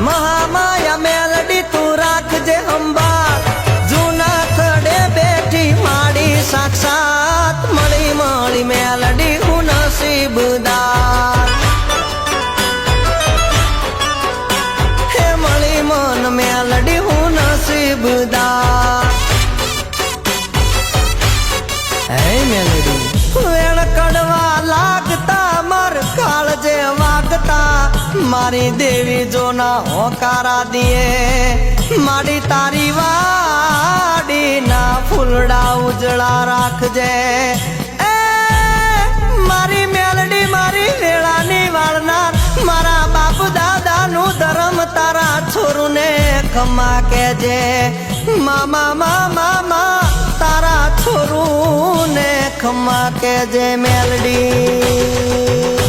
મહામાયા મેલડી તું રાખજે અંબાળ જૂના થડે બેઠી માડી સાક્ષાત મળી મળી મેલડી હું નસીબદાર હે મળી મન મેલડી હું નસીબદાર હે મેલડી વેણ કડવા લાગતા મર કાળજે વાગતા મારી દેવી જોના હોકારા દિયે માડી તારી વાડી ના ફૂલડા ઉજળા રાખજે એ મારી મેલડી મારી વેળાની વાળનાર મારા બાપ દાદાનું ધર્મ તારા છોરુને ખમા કેજે મામા મામા તારા છોરુને ખમા કેજે મેલડી